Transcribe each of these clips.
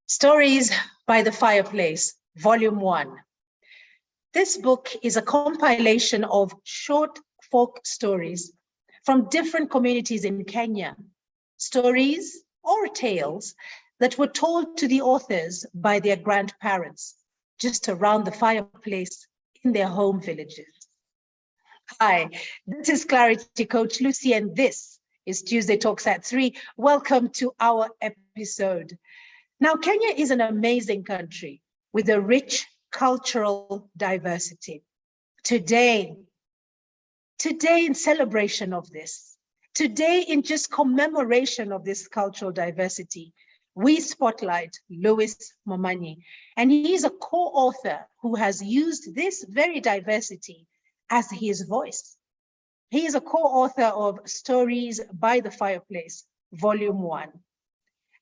Stories by the Fireplace, Volume 1. This book is a compilation of short folk stories from different communities in Kenya, stories or tales that were told to the authors by their grandparents, just around the fireplace in their home villages. Hi, this is Clarity Coach Lucy, and this is Tuesday Talks at 3. Welcome to our episode. Now, Kenya is an amazing country with a rich cultural diversity. Today in celebration of this, today in just commemoration of this cultural diversity, we spotlight Louis Momanyi, and he is a co-author who has used this very diversity as his voice. He is a co-author of Stories by the Fireplace, Volume 1.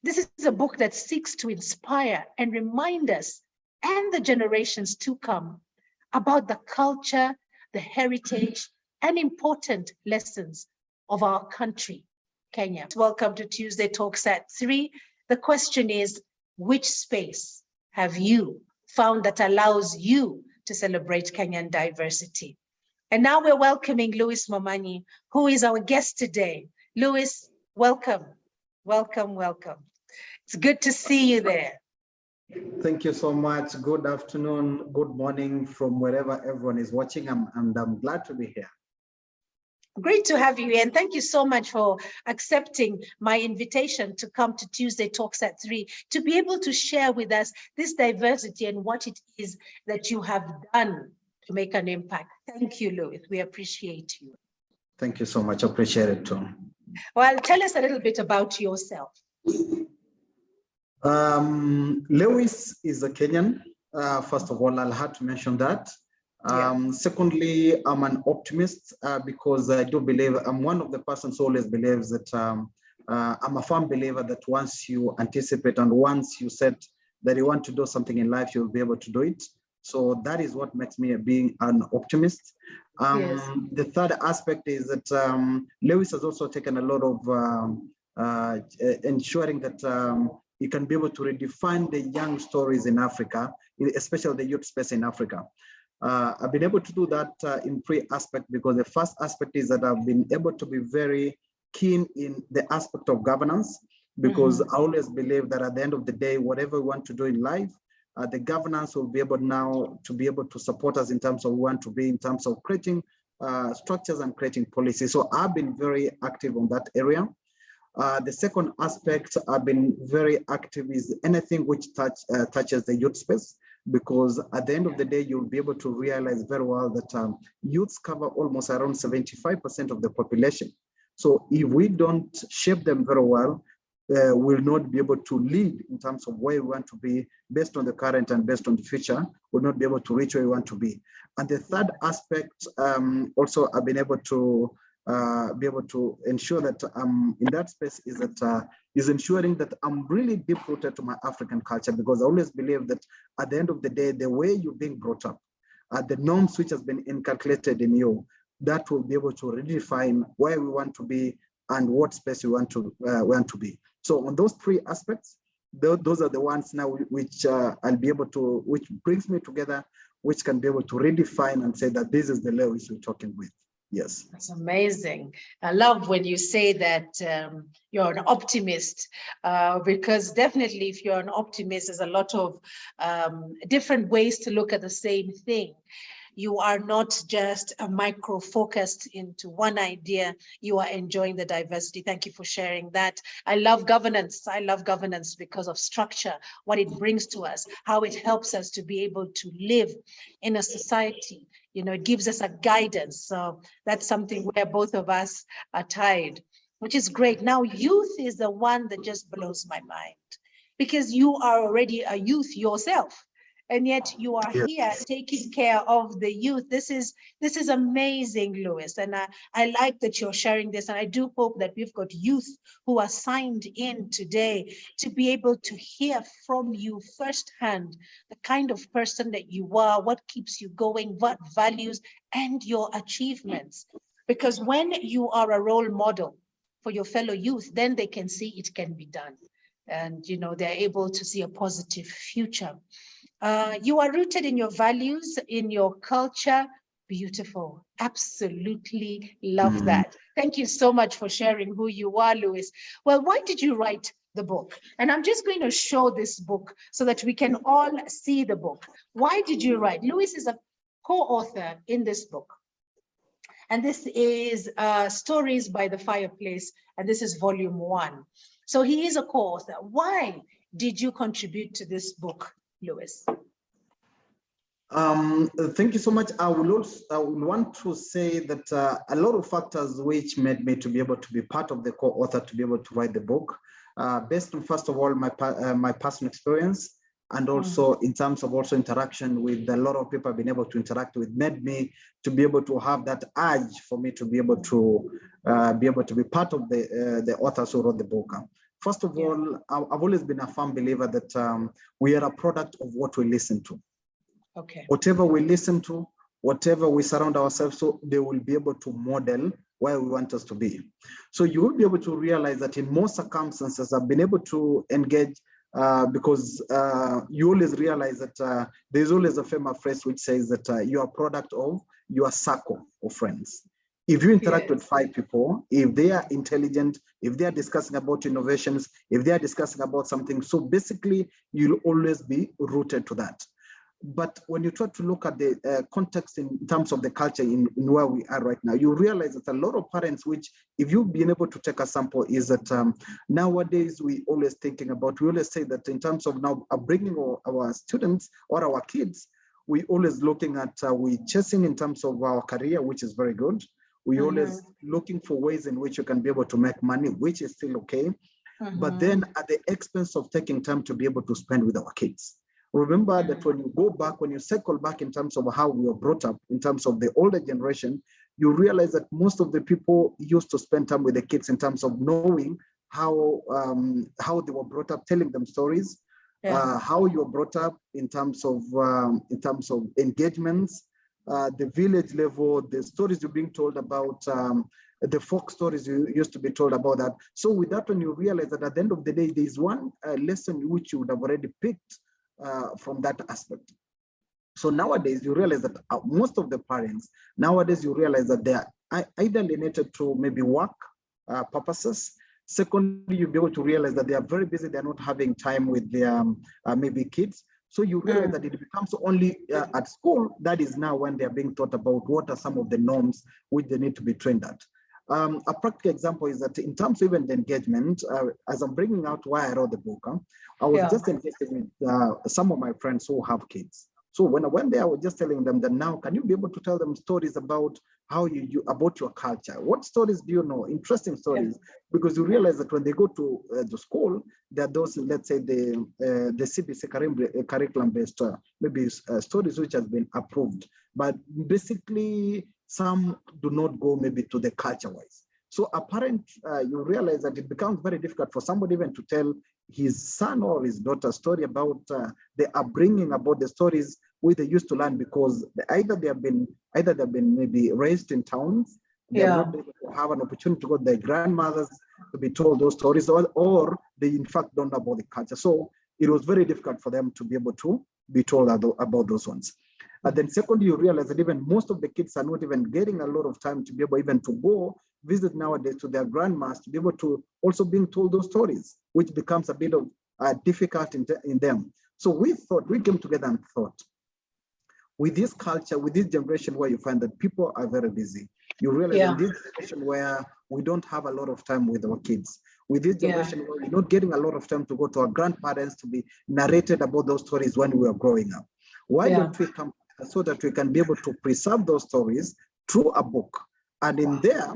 This is a book that seeks to inspire and remind us and the generations to come about the culture, the heritage, and important lessons of our country, Kenya. Welcome to Tuesday Talks at 3. The question is, which space have you found that allows you to celebrate Kenyan diversity? And now we're welcoming Louis Momanyi, who is our guest today. Louis, welcome, welcome, welcome. It's good to see you there. Thank you so much. Good afternoon, good morning from wherever everyone is watching. I'm glad to be here. Great to have you here, and thank you so much for accepting my invitation to come to Tuesday Talks at 3, to be able to share with us this diversity and what it is that you have done to make an impact. Thank you, Louis. We appreciate you. Thank you so much. I appreciate it too. Well, tell us a little bit about yourself. Lewis is a Kenyan. First of all, I'll have to mention that. Secondly, I'm an optimist because I do believe I'm one of the persons who always believes that I'm a firm believer that once you anticipate and once you said that you want to do something in life, you'll be able to do it. So that is what makes me being an optimist. The third aspect is that Lewis has also taken a lot of ensuring that you can be able to redefine the young stories in Africa, especially the youth space in Africa. I've been able to do that in three aspects, because the first aspect is that I've been able to be very keen in the aspect of governance, because I always believe that at the end of the day, whatever we want to do in life, the governance will be able now to be able to support us in terms of we want to be in terms of creating structures and creating policy. So I've been very active on that area. The second aspect I've been very active is anything which touches the youth space, because at the end of the day, you'll be able to realize very well that youths cover almost around 75% of the population. So if we don't shape them very well, we'll not be able to lead in terms of where we want to be based on the current and based on the future. We'll not be able to reach where we want to be. And the third aspect, also I've been able to ensure that in that space is that is ensuring that I'm really deep rooted to my African culture, because I always believe that at the end of the day, the way you're being brought up, the norms which has been inculcated in you, that will be able to redefine where we want to be and what space we want to be. So on those three aspects, those are the ones now which I'll be able to, which brings me together, which can be able to redefine and say that this is the Lewis we're talking with. Yes. That's amazing. I love when you say that you're an optimist, because definitely if you're an optimist, there's a lot of different ways to look at the same thing. You are not just a micro-focused into one idea. You are enjoying the diversity. Thank you for sharing that. I love governance. I love governance because of structure, what it brings to us, how it helps us to be able to live in a society. You know, it gives us a guidance. So that's something where both of us are tied, which is great. Now, youth is the one that just blows my mind, because you are already a youth yourself. And yet you are here taking care of the youth. This is amazing, Louis. And I like that you're sharing this. And I do hope that we've got youth who are signed in today to be able to hear from you firsthand the kind of person that you are, what keeps you going, what values, and your achievements. Because when you are a role model for your fellow youth, then they can see it can be done. and they're able to see a positive future. You are rooted in your values, in your culture. Beautiful. Absolutely love that. Thank you so much for sharing who you are, Lewis. Well, why did you write the book? And I'm just going to show this book so that we can all see the book. Why did you write? Lewis is a co-author in this book. And this is Stories by the Fireplace, and this is volume 1. So he is a co-author. Why did you contribute to this book, Lewis? Thank you so much. I will want to say that a lot of factors which made me to be able to be part of the co-author, to be able to write the book, based on, first of all, my personal experience, and also in terms of also interaction with a lot of people I've been able to interact with, made me to be able to have that urge for me to be able to be part of the authors who wrote the book. First of all, I've always been a firm believer that we are a product of what we listen to. Okay. Whatever we listen to, whatever we surround ourselves to, they will be able to model where we want us to be. So you will be able to realize that in most circumstances, I've been able to engage because you always realize that there's always a famous phrase which says that you are a product of your circle of friends. If you interact with 5 people, if they are intelligent, if they are discussing about innovations, if they are discussing about something, so basically you'll always be rooted to that. But when you try to look at the context in terms of the culture in where we are right now, you realize that a lot of parents, which if you've been able to take a sample, is that nowadays we always say that in terms of now bringing our students or our kids, we always looking at, we chasing in terms of our career, which is very good. We always looking for ways in which you can be able to make money, which is still okay. But then at the expense of taking time to be able to spend with our kids. Remember that when you go back, when you cycle back in terms of how we were brought up, in terms of the older generation, you realize that most of the people used to spend time with the kids in terms of knowing how they were brought up, telling them stories, how you were brought up in terms of engagements, the village level, the stories you're being told about, the folk stories you used to be told about that. So with that, when you realize that at the end of the day, there's one lesson which you would have already picked from that aspect. So nowadays you realize that most of the parents nowadays you realize that they are either related to maybe work purposes. Secondly, you'll be able to realize that they are very busy, they're not having time with their maybe kids. So you realize that it becomes only at school, that is now when they're being taught about what are some of the norms which they need to be trained at. A practical example is that in terms of even the engagement, as I'm bringing out why I wrote the book, I was just engaging with some of my friends who have kids. So when I went there, I was just telling them that now, can you be able to tell them stories about how about your culture? What stories do you know? Interesting stories, because you realize that when they go to the school, there are those, let's say the CBC curriculum-based maybe stories which has been approved, but basically some do not go maybe to the culture-wise. So a parent, you realize that it becomes very difficult for somebody even to tell his son or his daughter a story about the upbringing, about the stories which they used to learn, because either they've been maybe raised in towns, they're not able to have an opportunity to go to their grandmothers to be told those stories, or they in fact don't know about the culture. So it was very difficult for them to be able to be told about those ones. And then secondly, you realize that even most of the kids are not even getting a lot of time to be able even to go visit nowadays to their grandmas, to be able to also being told those stories, which becomes a bit of difficult in them. So we came together and thought, with this culture, with this generation where you find that people are very busy, you realize in this generation where we don't have a lot of time with our kids, with this generation where we're not getting a lot of time to go to our grandparents to be narrated about those stories when we were growing up. Why don't we come so that we can be able to preserve those stories through a book? And in there,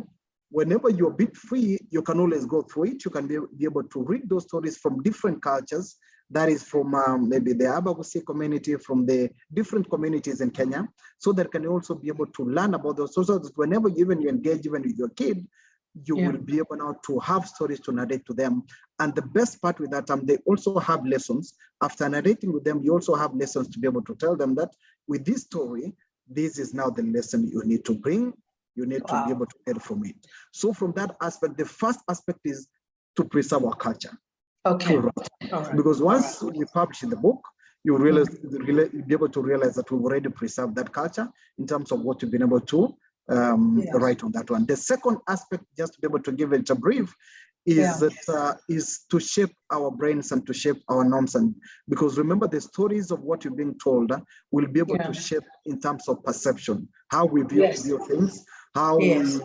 whenever you're a bit free, you can always go through it. You can be able to read those stories from different cultures. That is from maybe the Abagusii community, from the different communities in Kenya, so that can also be able to learn about those. So that whenever you engage even with your kid, you will be able now to have stories to narrate to them. And the best part with that, they also have lessons. After narrating with them, you also have lessons to be able to tell them that with this story, this is now the lesson you need to bring. You need to be able to get from it. So from that aspect, the first aspect is to preserve our culture. Okay. to write. All right. Because once we publish the book, you'll be able to realize that we've already preserved that culture in terms of what you've been able to write on that one. The second aspect, just to be able to give it a brief, is that is to shape our brains and to shape our norms. And because remember, the stories of what you're being told will be able to shape in terms of perception, how we view things, how we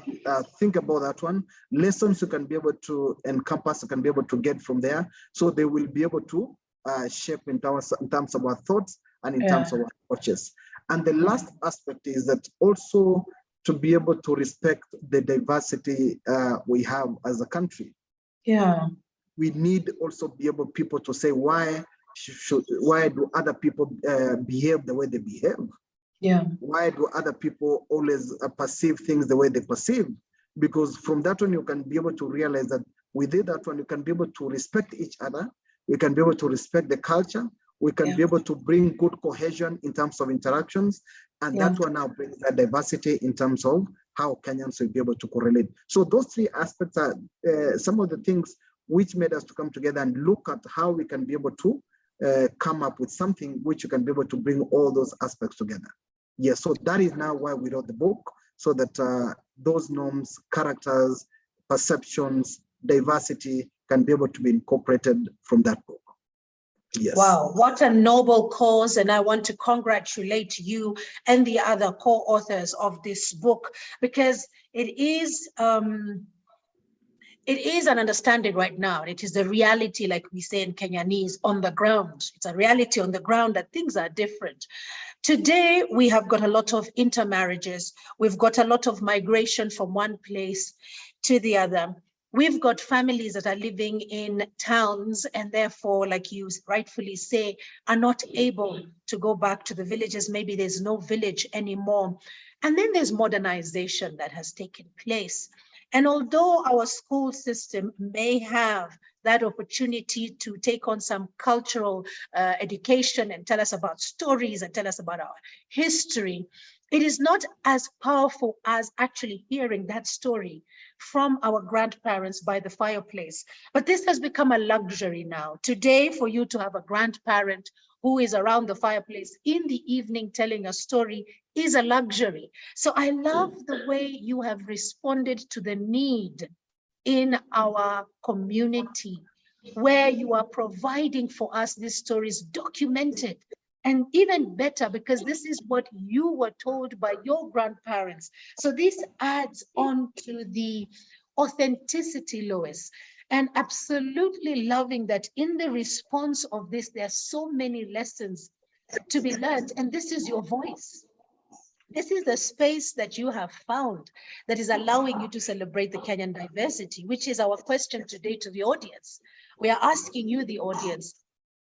think about that one. Lessons you can be able to encompass, you can be able to get from there. So they will be able to shape in terms of our thoughts and in terms of our approaches. And the last aspect is that also to be able to respect the diversity we have as a country. We need also be able people to say why do other people behave the way they behave? Why do other people always perceive things the way they perceive? Because from that one, you can be able to realize that within that one, you can be able to respect each other. We can be able to respect the culture. We can be able to bring good cohesion in terms of interactions. And that one now brings that diversity in terms of how Kenyans will be able to correlate. So those three aspects are some of the things which made us to come together and look at how we can be able to come up with something which you can be able to bring all those aspects together. Yes, so that is now why we wrote the book, so that those norms, characters, perceptions, diversity can be able to be incorporated from that book. Yes. Wow, what a noble cause. And I want to congratulate you and the other co-authors of this book, because it is an understanding right now. It is the reality, like we say in Kenyanese, on the ground. It's a reality on the ground that things are different. Today, we have got a lot of intermarriages. We've got a lot of migration from one place to the other. We've got families that are living in towns and therefore, like you rightfully say, are not able to go back to the villages. Maybe there's no village anymore. And then there's modernization that has taken place. And although our school system may have that opportunity to take on some cultural education and tell us about stories and tell us about our history, it is not as powerful as actually hearing that story from our grandparents by the fireplace. But this has become a luxury now. Today, for you to have a grandparent who is around the fireplace in the evening telling a story is a luxury. So I love the way you have responded to the need in our community, where you are providing for us these stories documented. And even better, because this is what you were told by your grandparents. So this adds on to the authenticity, Lois. And absolutely loving that in the response of this, there are so many lessons to be learned. And this is your voice. This is the space that you have found that is allowing you to celebrate the Kenyan diversity, which is our question today to the audience. We are asking you, the audience,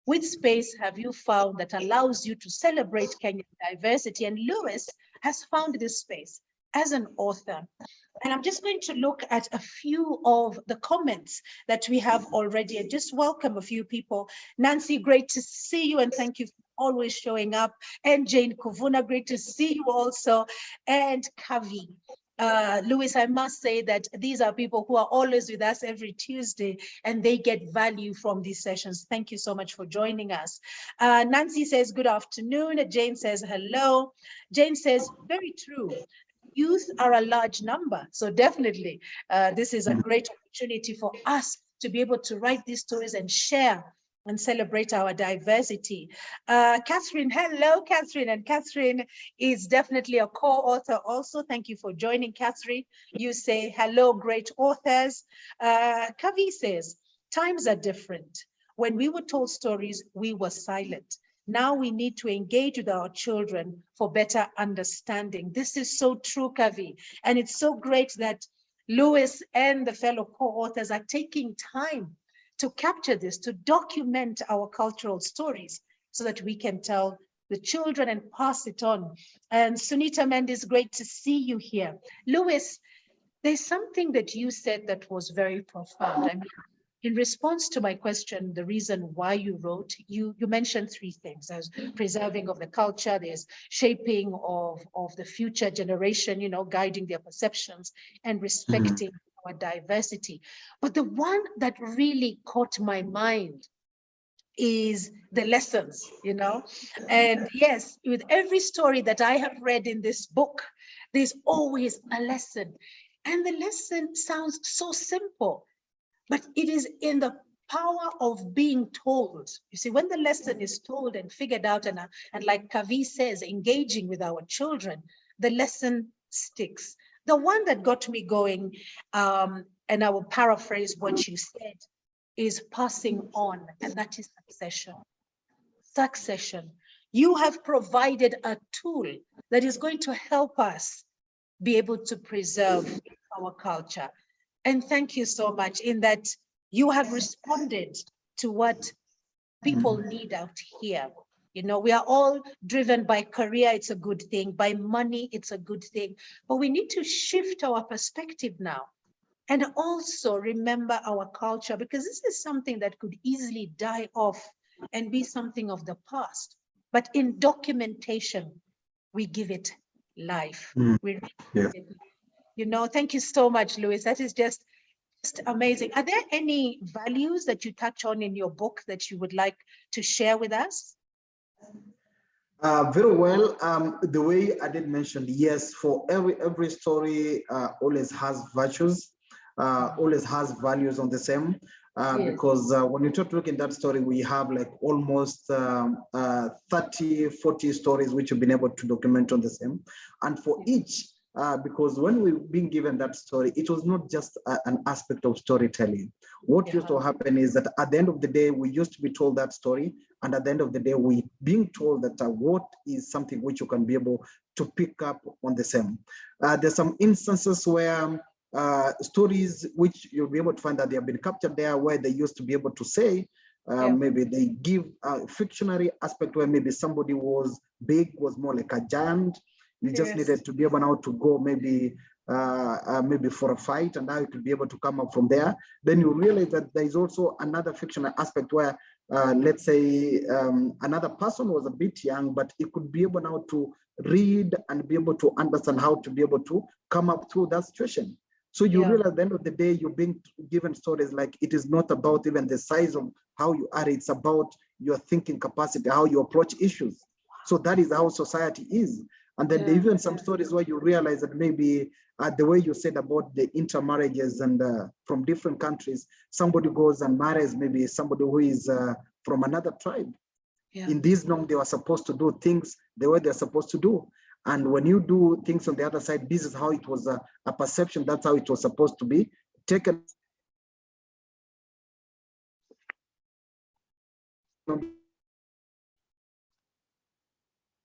which space have you found that allows you to celebrate Kenyan diversity? And Lewis has found this space as an author. And I'm just going to look at a few of the comments that we have already and just welcome a few people. Nancy, great to see you and thank you for always showing up. And Jane Kuvuna, great to see you also. And Kavi. Louis, I must say that these are people who are always with us every Tuesday and they get value from these sessions. Thank you so much for joining us. Nancy says, good afternoon. Jane says, hello. Jane says, very true. Youth are a large number. So definitely, this is a great opportunity for us to be able to write these stories and share and celebrate our diversity. Catherine, hello, Catherine. And Catherine is definitely a co-author also. Thank you for joining, Catherine. You say, hello, great authors. Kavi says, times are different. When we were told stories, we were silent. Now we need to engage with our children for better understanding. This is so true, Kavi. And it's so great that Louis and the fellow co-authors are taking time to capture this, to document our cultural stories so that we can tell the children and pass it on. And Sunita Mendes, great to see you here. Louis, there's something that you said that was very profound. I mean, in response to my question, the reason why you wrote, you mentioned three things. There's preserving of the culture, there's shaping of the future generation, you know, guiding their perceptions and respecting our diversity. But the one that really caught my mind is the lessons, you know. And yes, with every story that I have read in this book, there's always a lesson. And the lesson sounds so simple, but it is in the power of being told. You see, when the lesson is told and figured out, and like Kavi says, engaging with our children, the lesson sticks. The one that got me going, and I will paraphrase what you said, is passing on, and that is succession. Succession. You have provided a tool that is going to help us be able to preserve our culture. And thank you so much in that you have responded to what people need out here. You know, we are all driven by career, it's a good thing, by money, it's a good thing, but we need to shift our perspective now and also remember our culture, because this is something that could easily die off and be something of the past. But in documentation, we give it life. You know, thank you so much, Louis. That is just amazing. Are there any values that you touch on in your book that you would like to share with us? Very well. The way I did mention, yes, for every story always has virtues, always has values on the same. Yes. Because when you look in that story, we have like almost 30, 40 stories which you've been able to document on the same. And for each, because when we've been given that story, it was not just an aspect of storytelling. What used to happen is that at the end of the day, we used to be told that story. And at the end of the day, we being told that what is something which you can be able to pick up on the same. There's some instances where stories which you'll be able to find that they have been captured there, where they used to be able to say, maybe they give a fictionary aspect where maybe somebody was big, was more like a giant. You just needed to be able now to go maybe for a fight, and now you could be able to come up from there. Then you realize that there is also another fictional aspect where, let's say, another person was a bit young, but he could be able now to read and be able to understand how to be able to come up through that situation. So you realize at the end of the day, you're being given stories like it is not about even the size of how you are, it's about your thinking capacity, how you approach issues. So that is how society is. And then there even some stories where you realize that maybe the way you said about the intermarriages and from different countries, somebody goes and marries maybe somebody who is from another tribe. In this long, they were supposed to do things the way they're supposed to do. And when you do things on the other side, this is how it was a perception. That's how it was supposed to be taken.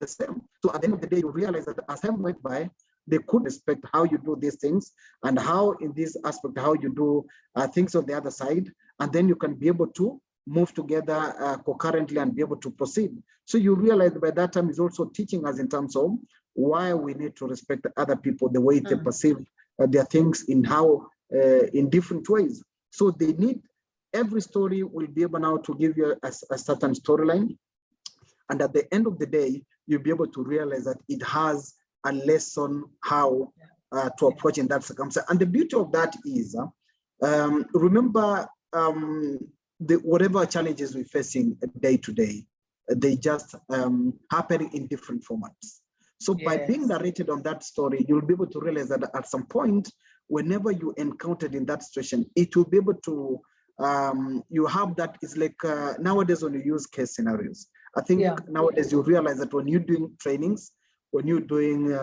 The same. So at the end of the day, you realize that as time went by, they could respect how you do these things and how in this aspect, how you do things on the other side. And then you can be able to move together concurrently and be able to proceed. So you realize by that time is also teaching us in terms of why we need to respect other people, the way they perceive their things in how, in different ways. So they need, every story will be able now to give you a certain storyline. And at the end of the day, you'll be able to realize that it has a lesson how to approach in that circumstance. And the beauty of that is, remember, whatever challenges we're facing day to day, they just happen in different formats. So by being narrated on that story, you'll be able to realize that at some point, whenever you encountered in that situation, it will be able to, you have that, it's like nowadays when you use case scenarios, I think nowadays you realize that when you're doing trainings, when you're doing,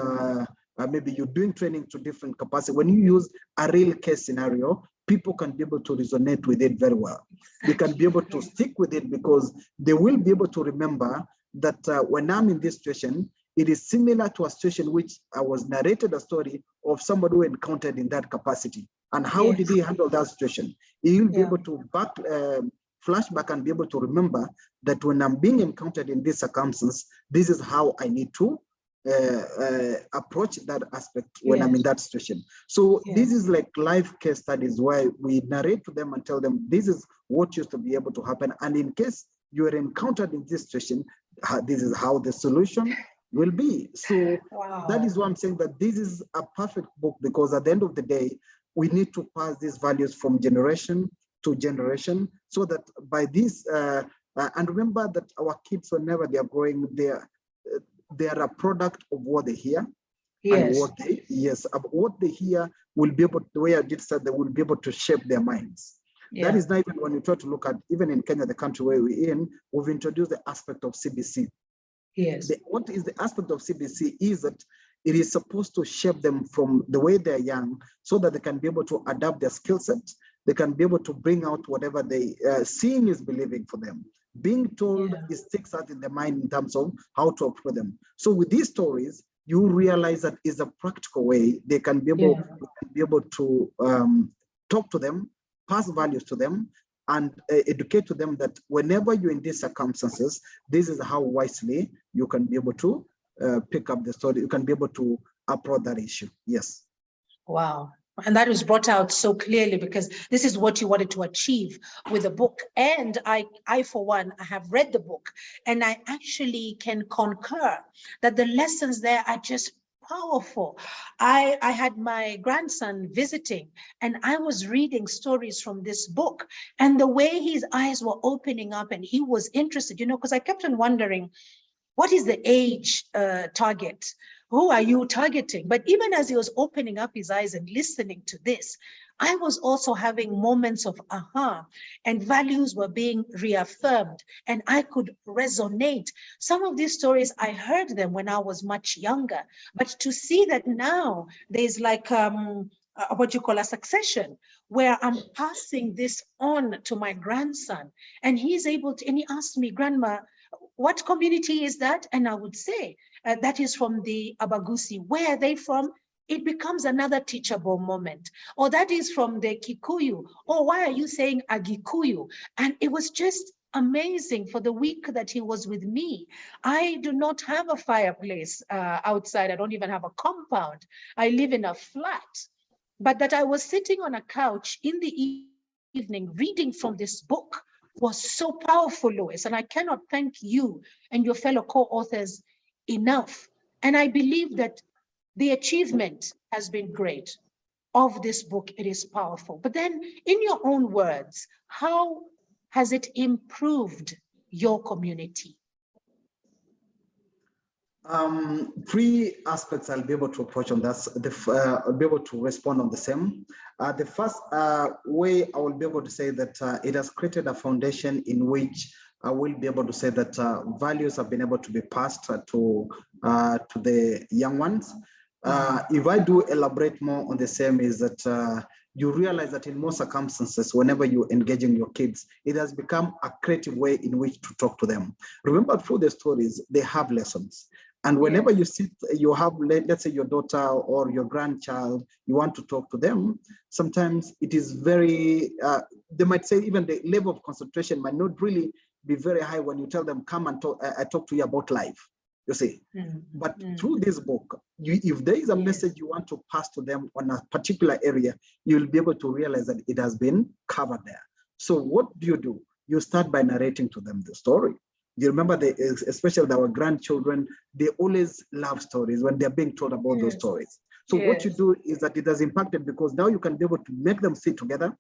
maybe you're doing training to different capacity, when you use a real case scenario, people can be able to resonate with it very well. They can be able to stick with it because they will be able to remember that when I'm in this situation, it is similar to a situation which I was narrated a story of somebody who encountered in that capacity. And how did he handle that situation? He'll be able to flashback and be able to remember that when I'm being encountered in this circumstance, this is how I need to approach that aspect when I'm in that situation. So this is like live case studies where we narrate to them and tell them this is what used to be able to happen. And in case you are encountered in this situation, this is how the solution will be. So that is why I'm saying that this is a perfect book, because at the end of the day, we need to pass these values from generation to generation, so that by this, and remember that our kids, whenever they are growing, they are a product of what they hear. Yes. And what they hear will be able, the way I did said, they will be able to shape their minds. Yeah. That is not even when you try to look at, even in Kenya, the country where we're in, we've introduced the aspect of CBC. Yes. What is the aspect of CBC is that it is supposed to shape them from the way they're young, so that they can be able to adapt their skill set. They can be able to bring out whatever they seeing is believing for them. Being told it sticks out in their mind in terms of how to approach them. So with these stories, you realize that is a practical way they can be able to talk to them, pass values to them, and educate to them that whenever you're in these circumstances, this is how wisely you can be able to pick up the story. You can be able to approach that issue. Yes. Wow. And that was brought out so clearly, because this is what you wanted to achieve with the book. And I for one, I have read the book, and I actually can concur that the lessons there are just powerful. I had my grandson visiting, and I was reading stories from this book, and the way his eyes were opening up and he was interested, because I kept on wondering, what is the age target? Who are you targeting? But even as he was opening up his eyes and listening to this, I was also having moments of aha, and values were being reaffirmed, and I could resonate. Some of these stories, I heard them when I was much younger, but to see that now there's like what you call a succession, where I'm passing this on to my grandson, and he's able to, and he asked me, Grandma, what community is that? And I would say, that is from the Abagusii. Where are they from? It becomes another teachable moment. Or that is from the Kikuyu. Or why are you saying Agikuyu? And it was just amazing for the week that he was with me. I do not have a fireplace outside. I don't even have a compound. I live in a flat. But that I was sitting on a couch in the evening reading from this book was so powerful, Lois. And I cannot thank you and your fellow co-authors enough. And I believe that the achievement has been great of this book. It is powerful. But then in your own words, how has it improved your community? Three aspects I'll be able to approach on that. I'll be able to respond on the same. The first way I will be able to say that it has created a foundation in which I will be able to say that values have been able to be passed to the young ones. If I do elaborate more on the same, is that you realize that in most circumstances, whenever you're engaging your kids, it has become a creative way in which to talk to them. Remember, through the stories, they have lessons. And whenever you sit, you have, let's say your daughter or your grandchild, you want to talk to them, sometimes it is very, they might say even the level of concentration might not really be very high when you tell them, come and talk, I talk to you about life, you see. But through this book, if there is a message you want to pass to them on a particular area, you'll be able to realize that it has been covered there. So what do? You start by narrating to them the story. You remember, especially our grandchildren, they always love stories when they're being told about those stories. So what you do is that it has impacted, because now you can be able to make them sit together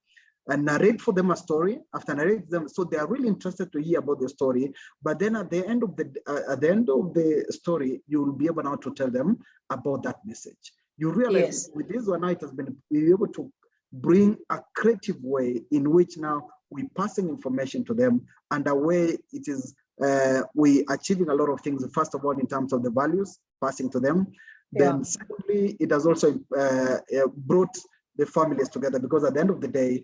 and narrate for them a story. After narrate them, so they are really interested to hear about the story. But then at the end of the story, you will be able now to tell them about that message. You realize with this one, it has been able to bring a creative way in which now we're passing information to them, and the way it is we achieving a lot of things. First of all, in terms of the values, passing to them. Then secondly, it has also brought the families together, because at the end of the day,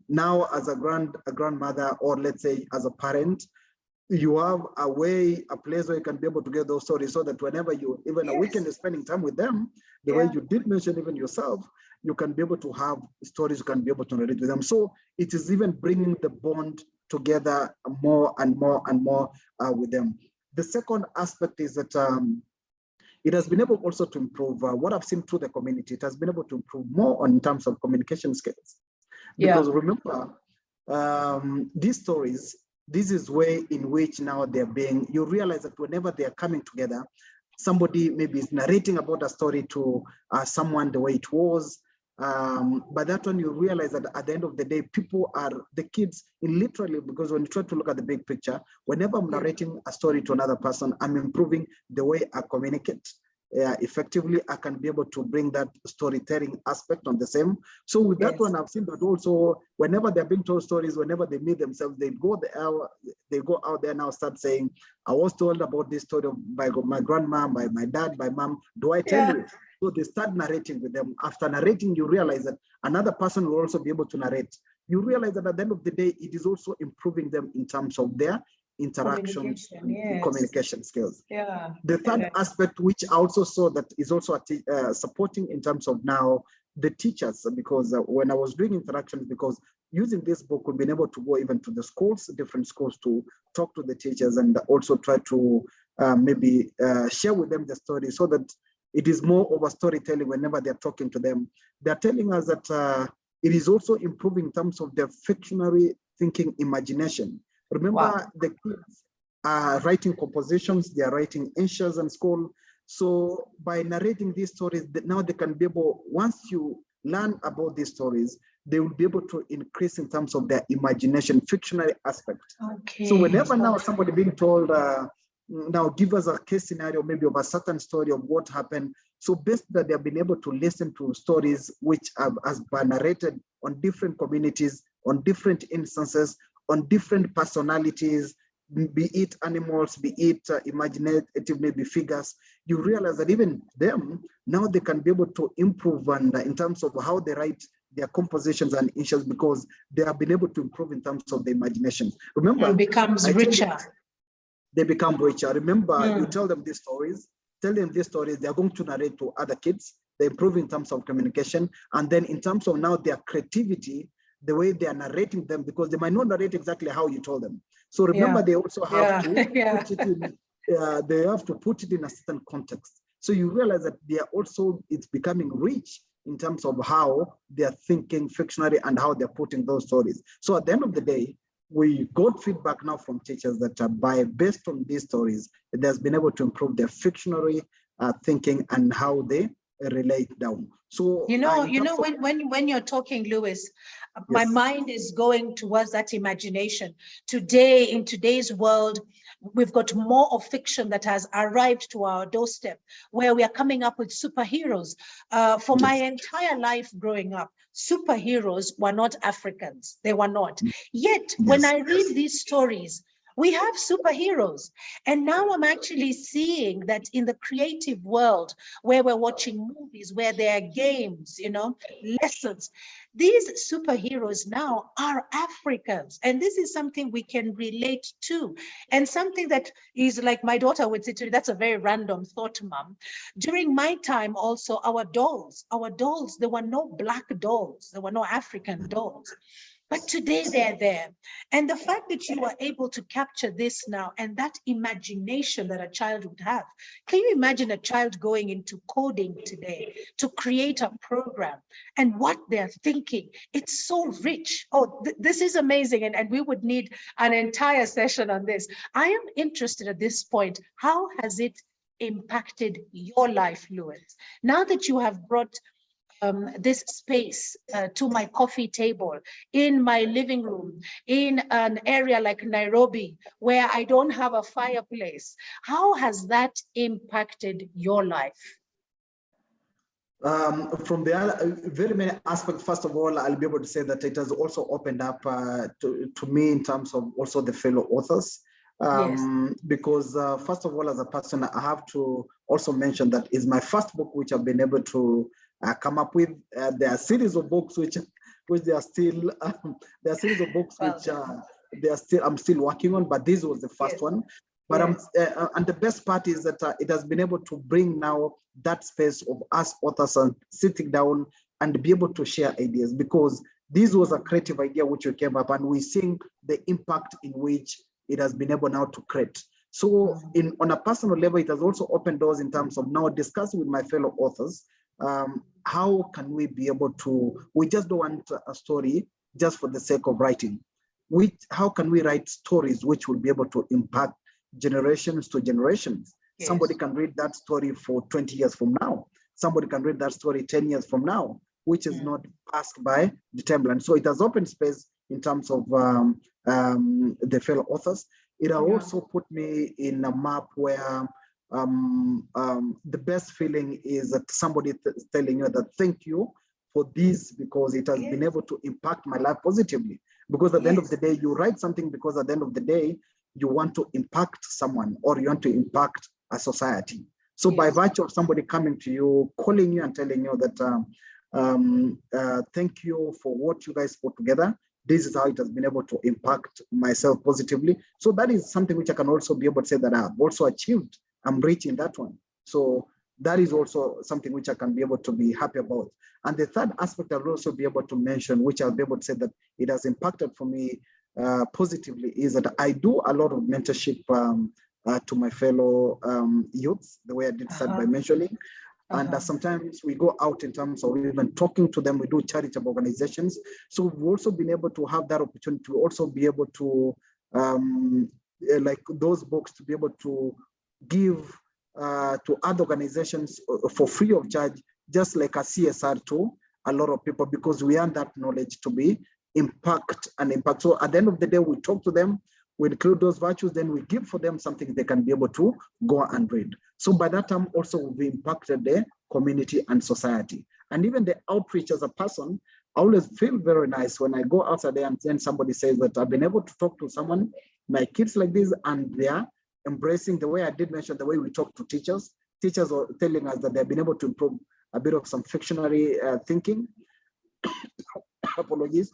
now as a grandmother, or let's say as a parent, you have a place where you can be able to get those stories, so that whenever you, even a weekend is spending time with them, the way you did mention even yourself, you can be able to have stories, you can be able to narrate with them. So it is even bringing the bond together more and more and more with them. The second aspect is that it has been able also to improve what I've seen through the community. It has been able to improve more in terms of communication skills. Because remember, these stories, this is way in which now they're being, you realize that whenever they are coming together, somebody maybe is narrating about a story to someone the way it was, By that one, you realize that at the end of the day, people are the kids in literally, because when you try to look at the big picture, whenever I'm narrating a story to another person, I'm improving the way I communicate. Effectively, I can be able to bring that storytelling aspect on the same. So with that one, I've seen that also whenever they're being told stories, whenever they meet themselves, they go out there now start saying, I was told about this story by my grandma, by my dad, by mom. Do I tell you? So they start narrating with them. After narrating, you realize that another person will also be able to narrate. You realize that at the end of the day, it is also improving them in terms of their interaction and communication skills. The third aspect, which I also saw that is also supporting in terms of now the teachers, because when I was doing interactions, because using this book, we've been able to go even to the schools, different schools, to talk to the teachers and also try to maybe share with them the story, so that it is more of a storytelling whenever they're talking to them. They're telling us that it is also improving in terms of their fictionary thinking imagination. Remember, the kids are writing compositions, they are writing ensures in school. So by narrating these stories, now they can be able, once you learn about these stories, they will be able to increase in terms of their imagination, fictionary aspect. So whenever now somebody being told, now give us a case scenario, maybe of a certain story of what happened. So based that they have been able to listen to stories which has been narrated on different communities, on different instances, on different personalities, be it animals, be it imaginative maybe figures, you realize that even them, now they can be able to improve and in terms of how they write their compositions and issues, because they have been able to improve in terms of the imagination. Remember, it becomes richer. They become richer. Remember, you tell them these stories, they're going to narrate to other kids. They improve in terms of communication. And then in terms of now their creativity, the way they are narrating them, because they might not narrate exactly how you told them. So remember, they also have to put it in, they have to put it in a certain context. So you realize that they are also, it's becoming rich in terms of how they're thinking fictionally and how they're putting those stories. So at the end of the day, we got feedback now from teachers that based on these stories, it has been able to improve their fictionary thinking and how they relate down. So when you're talking, Lewis, my mind is going towards that imagination. Today, in today's world, we've got more of fiction that has arrived to our doorstep, where we are coming up with superheroes. For my entire life growing up, superheroes were not Africans. They were not. Yet, when I read these stories, we have superheroes. And now I'm actually seeing that in the creative world, where we're watching movies, where there are games, lessons, these superheroes now are Africans. And this is something we can relate to. And something that is like my daughter would say to me, that's a very random thought, Mom. During my time also, our dolls, there were no black dolls. There were no African dolls. But today they're there. And the fact that you are able to capture this now and that imagination that a child would have. Can you imagine a child going into coding today to create a program and what they're thinking? It's so rich. Oh, this is amazing. And we would need an entire session on this. I am interested at this point. How has it impacted your life, Lewis? Now that you have brought this space to my coffee table, in my living room, in an area like Nairobi, where I don't have a fireplace. How has that impacted your life? From the very many aspects, first of all, I'll be able to say that it has also opened up to me in terms of also the fellow authors. Because first of all, as a person, I have to also mention that is my first book which I've been able to come up with. There are a series of books which they are still there are series of books which I'm still working on, but this was the first one. But and the best part is that it has been able to bring now that space of us authors sitting down and be able to share ideas, because this was a creative idea which we came up, and we're seeing the impact in which it has been able now to create. So on a personal level, it has also opened doors in terms of now discussing with my fellow authors, how can we be able to, we just don't want a story just for the sake of writing. How can we write stories which will be able to impact generations to generations? Somebody can read that story for 20 years from now. Somebody can read that story 10 years from now. which is not passed by the timeline. So it has opened space in terms of the fellow authors. It has also put me in a map where the best feeling is that somebody is telling you that thank you for this, because it has been able to impact my life positively. Because at the end of the day, you write something because at the end of the day, you want to impact someone or you want to impact a society. So by virtue of somebody coming to you, calling you and telling you that thank you for what you guys put together, this is how it has been able to impact myself positively. So that is something which I can also be able to say that I have also achieved. I'm reaching that one. So that is also something which I can be able to be happy about. And the third aspect I'll also be able to mention, which I'll be able to say that it has impacted for me positively, is that I do a lot of mentorship to my fellow youths, the way I did start by mentioning. And sometimes we go out in terms of even talking to them. We do charitable organizations. So we've also been able to have that opportunity to also be able to, like those books, to be able to give to other organizations for free of charge, just like a CSR to a lot of people, because we want that knowledge to be impact. So at the end of the day, we talk to them, we include those virtues, then we give for them something they can be able to go and read. So by that time also we impacted the community and society. And even the outreach as a person, I always feel very nice when I go outside there and then somebody says that I've been able to talk to someone, my kids like this, and they are embracing the way I did mention, the way we talk to teachers. Teachers are telling us that they've been able to improve a bit of some fictionary thinking. Apologies.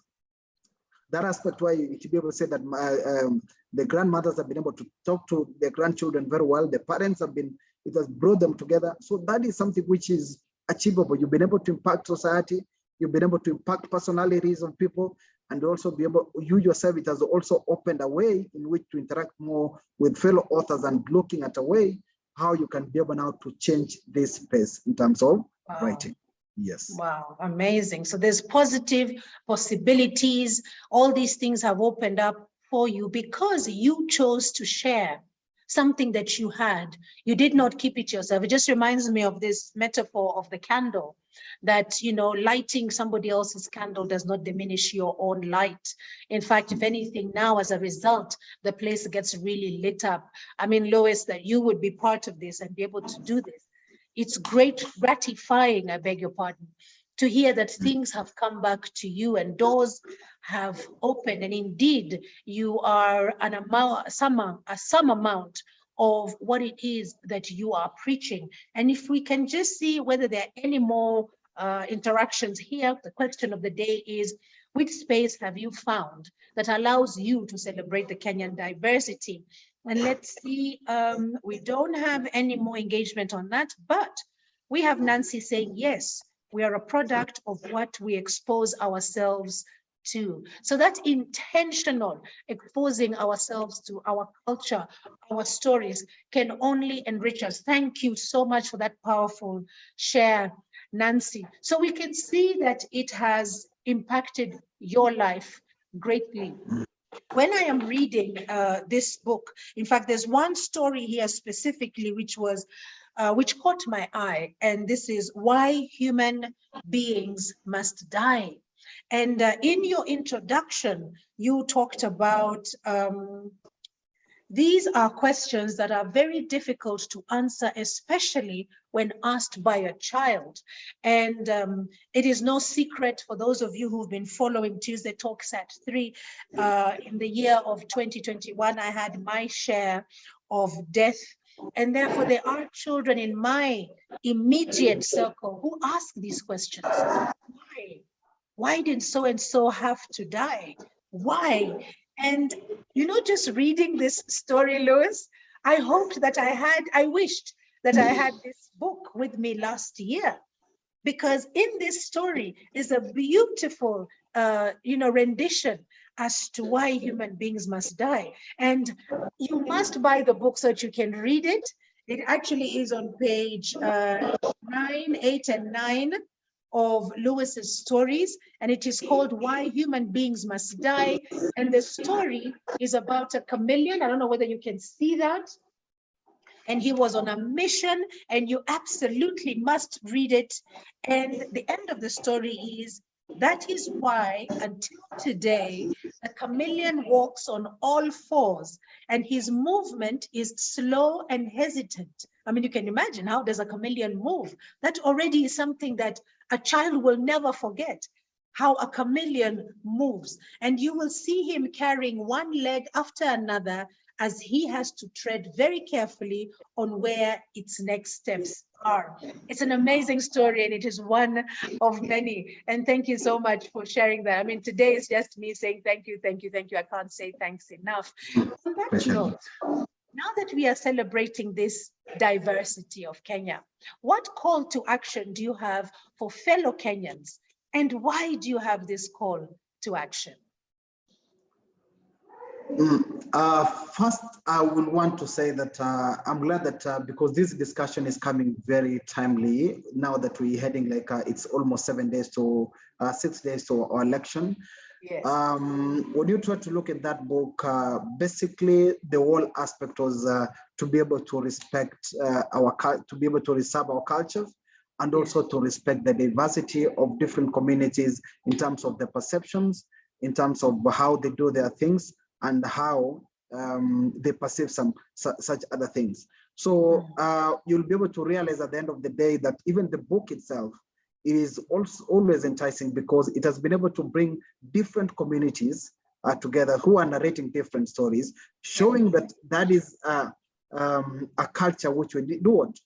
That aspect where you should be able to say that the grandmothers have been able to talk to their grandchildren very well. The parents have been, it has brought them together. So that is something which is achievable. You've been able to impact society. You've been able to impact personalities of people, and also be able, you yourself, it has also opened a way in which to interact more with fellow authors and looking at a way how you can be able now to change this space in terms of writing. Yes. Wow, amazing. So there's positive possibilities. All these things have opened up for you because you chose to share something that you had. You did not keep it yourself. It just reminds me of this metaphor of the candle, that, you know, lighting somebody else's candle does not diminish your own light. In fact, if anything, now as a result, the place gets really lit up. I mean, Lois, that you would be part of this and be able to do this. It's gratifying, I beg your pardon, to hear that things have come back to you and doors have opened, and indeed you are some amount of what it is that you are preaching. And if we can just see whether there are any more interactions here, the question of the day is, which space have you found that allows you to celebrate the Kenyan diversity? And let's see, we don't have any more engagement on that, but we have Nancy saying, yes, we are a product of what we expose ourselves to. So that intentional exposing ourselves to our culture, our stories, can only enrich us. Thank you so much for that powerful share, Nancy. So we can see that it has impacted your life greatly. When I am reading this book, in fact, there's one story here specifically which caught my eye, and this is Why Human Beings Must Die. And in your introduction, you talked about these are questions that are very difficult to answer, especially when asked by a child. And it is no secret for those of you who've been following Tuesday Talks at 3, in the year of 2021, I had my share of death. And therefore, there are children in my immediate circle who ask these questions. Why? Why did so-and-so have to die? Why? And, you know, just reading this story, Lois, I wished that I had this book with me last year, because in this story is a beautiful, rendition as to why human beings must die. And you must buy the book so that you can read it. It actually is on page 9, 8, and 9 of Lewis's stories, and it is called Why Human Beings Must Die. And the story is about a chameleon. I don't know whether you can see that. and he was on a mission, and you absolutely must read it. And the end of the story is, that is why until today, the chameleon walks on all fours, and his movement is slow and hesitant. I mean, you can imagine, how does a chameleon move? That already is something that a child will never forget, how a chameleon moves. And you will see him carrying one leg after another as he has to tread very carefully on where its next steps are. It's an amazing story, and it is one of many. And thank you so much for sharing that. I mean, today is just me saying thank you, thank you, thank you. I can't say thanks enough. On that note, now that we are celebrating this diversity of Kenya, what call to action do you have for fellow Kenyans? And why do you have this call to action? First, I will want to say that I'm glad that because this discussion is coming very timely now that we're heading like it's almost 6 days to our election. Yes. When you try to look at that book, basically the whole aspect was to be able to respect to be able to reserve our culture, and also to respect the diversity of different communities in terms of the perceptions, in terms of how they do their things, and how they perceive such other things. So you'll be able to realize at the end of the day that even the book itself is also always enticing, because it has been able to bring different communities together who are narrating different stories, showing that that is a culture which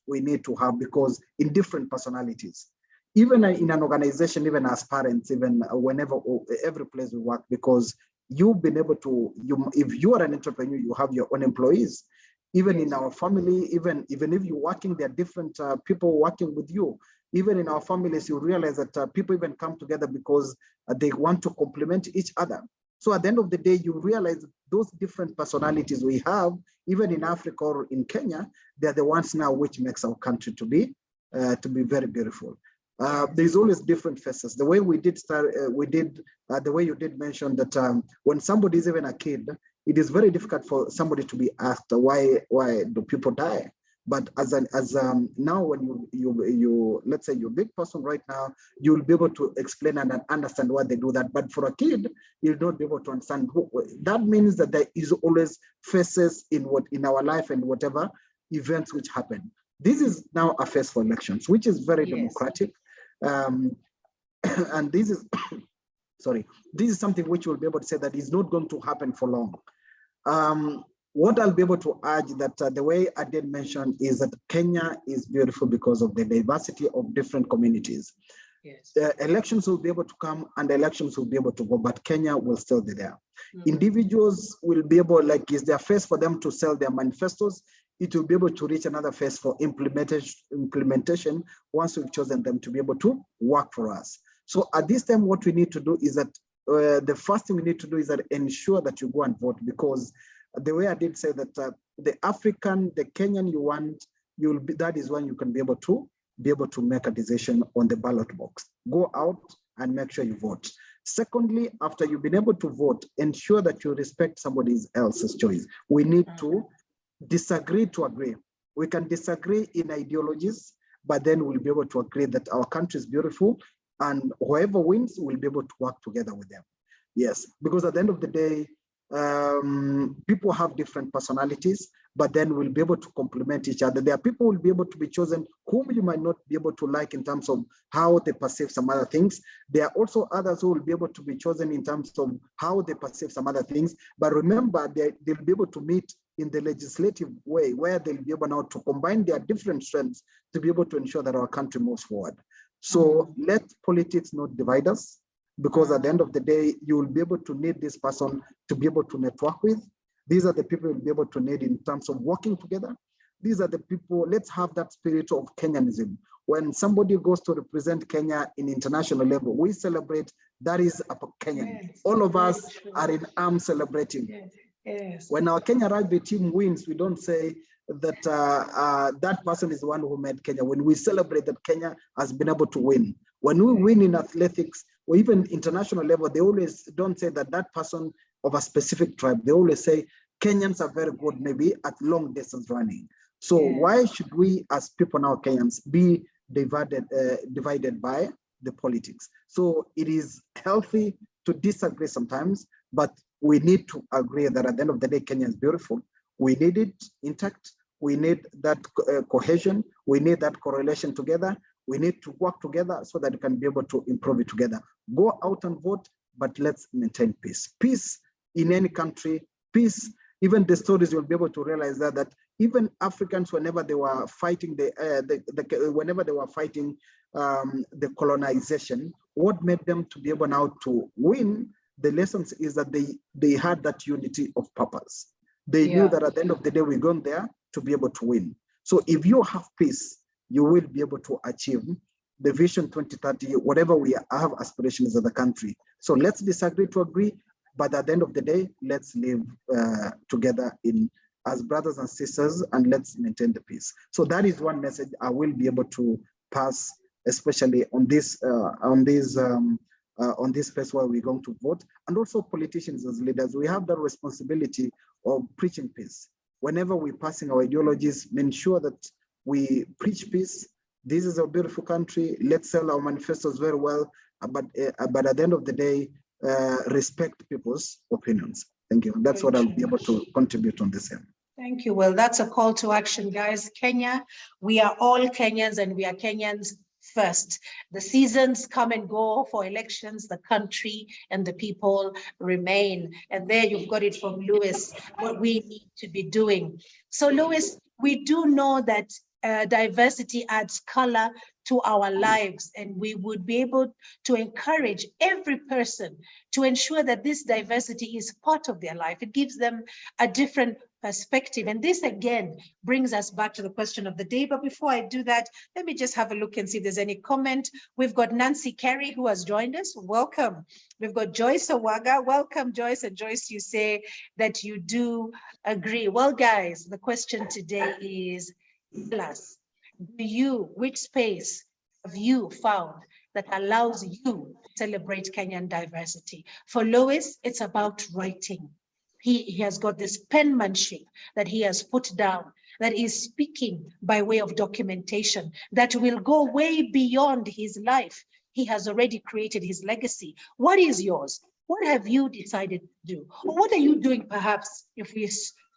we need to have, because in different personalities, even in an organization, even as parents, even whenever, every place we work, because you've been able to, if you are an entrepreneur, you have your own employees. Even in our family, even if you're working, there are different people working with you. Even in our families, you realize that people even come together because they want to complement each other. So at the end of the day, you realize those different personalities we have, even in Africa or in Kenya, they're the ones now which makes our country to be very beautiful. There's always different faces. The way we did start, the way you did mention that when somebody is even a kid, it is very difficult for somebody to be asked why do people die. But now when you let's say you're a big person right now, you'll be able to explain and understand why they do that. But for a kid, you'll not be able to understand. That means that there is always faces in our life and whatever events which happen. This is now a phase for elections, which is very democratic. And this is, sorry, this is something which we'll be able to say that is not going to happen for long. What I'll be able to urge that the way I did mention is that Kenya is beautiful because of the diversity of different communities. Yes. Elections will be able to come and elections will be able to go, but Kenya will still be there. Individuals will be able, like, is their phase for them to sell their manifestos. It will be able to reach another phase for implementation once we've chosen them to be able to work for us. So at this time, what we need to do is that the first thing we need to do is that ensure that you go and vote, because the way I did say that the Kenyan you want, that is when you can be able to make a decision on the ballot box. Go out and make sure you vote. Secondly, after you've been able to vote, ensure that you respect somebody else's choice. We need to disagree to agree. We can disagree in ideologies, but then we'll be able to agree that our country is beautiful, and whoever wins will be able to work together with them. Yes, because at the end of the day, people have different personalities, but then we'll be able to complement each other. There are people who will be able to be chosen whom you might not be able to like in terms of how they perceive some other things. There are also others who will be able to be chosen in terms of how they perceive some other things. But remember, they'll be able to meet in the legislative way, where they'll be able now to combine their different strengths to be able to ensure that our country moves forward. So let politics not divide us, because at the end of the day, you will be able to need this person to be able to network with. These are the people you'll be able to need in terms of working together. These are the people, let's have that spirit of Kenyanism. When somebody goes to represent Kenya in international level, we celebrate, that is a Kenyan. Yes, all of us are in arms celebrating. Yes. Yes. When our Kenya rugby team wins, we don't say that that person is the one who made Kenya. When we celebrate that Kenya has been able to win. When we win in athletics, or even international level, they always don't say that that person of a specific tribe. They always say Kenyans are very good, maybe at long distance running. So why should we as people now, Kenyans, be divided by the politics? So it is healthy to disagree sometimes, but we need to agree that at the end of the day, Kenya is beautiful. We need it intact. We need that cohesion. We need that correlation together. We need to work together so that we can be able to improve it together. Go out and vote, but let's maintain peace. Peace in any country, peace. Even the stories, you'll be able to realize that even Africans, whenever they were fighting the colonization, what made them to be able now to win the lessons is that they had that unity of purpose. They knew that at the end of the day, we're going there to be able to win. So if you have peace, you will be able to achieve the Vision 2030, whatever we have aspirations as a country. So let's disagree to agree, but at the end of the day, let's live together as brothers and sisters, and let's maintain the peace. So that is one message I will be able to pass, especially on this place where we're going to vote. And also politicians as leaders, we have that responsibility of preaching peace. Whenever we're passing our ideologies, ensure that we preach peace. This is a beautiful country. Let's sell our manifestos very well, but at the end of the day, respect people's opinions. Thank you. That's what I'll be able to contribute on this end. Thank you. Well, that's a call to action, guys. Kenya, we are all Kenyans, and we are Kenyans first. The seasons come and go for elections, the country and the people remain. And there you've got it from Lewis, what we need to be doing. So Lewis, we do know that diversity adds color to our lives, and we would be able to encourage every person to ensure that this diversity is part of their life. It gives them a different perspective. And this again brings us back to the question of the day. But before I do that, let me just have a look and see if there's any comment. We've got Nancy Carey who has joined us. Welcome. We've got Joyce Owaga. Welcome, Joyce. And Joyce, you say that you do agree. Well, guys, the question today is, tell us, which space have you found that allows you to celebrate Kenyan diversity? For Lois, it's about writing. He has got this penmanship that he has put down, that is speaking by way of documentation, that will go way beyond his life. He has already created his legacy. What is yours? What have you decided to do? Or what are you doing, perhaps, if we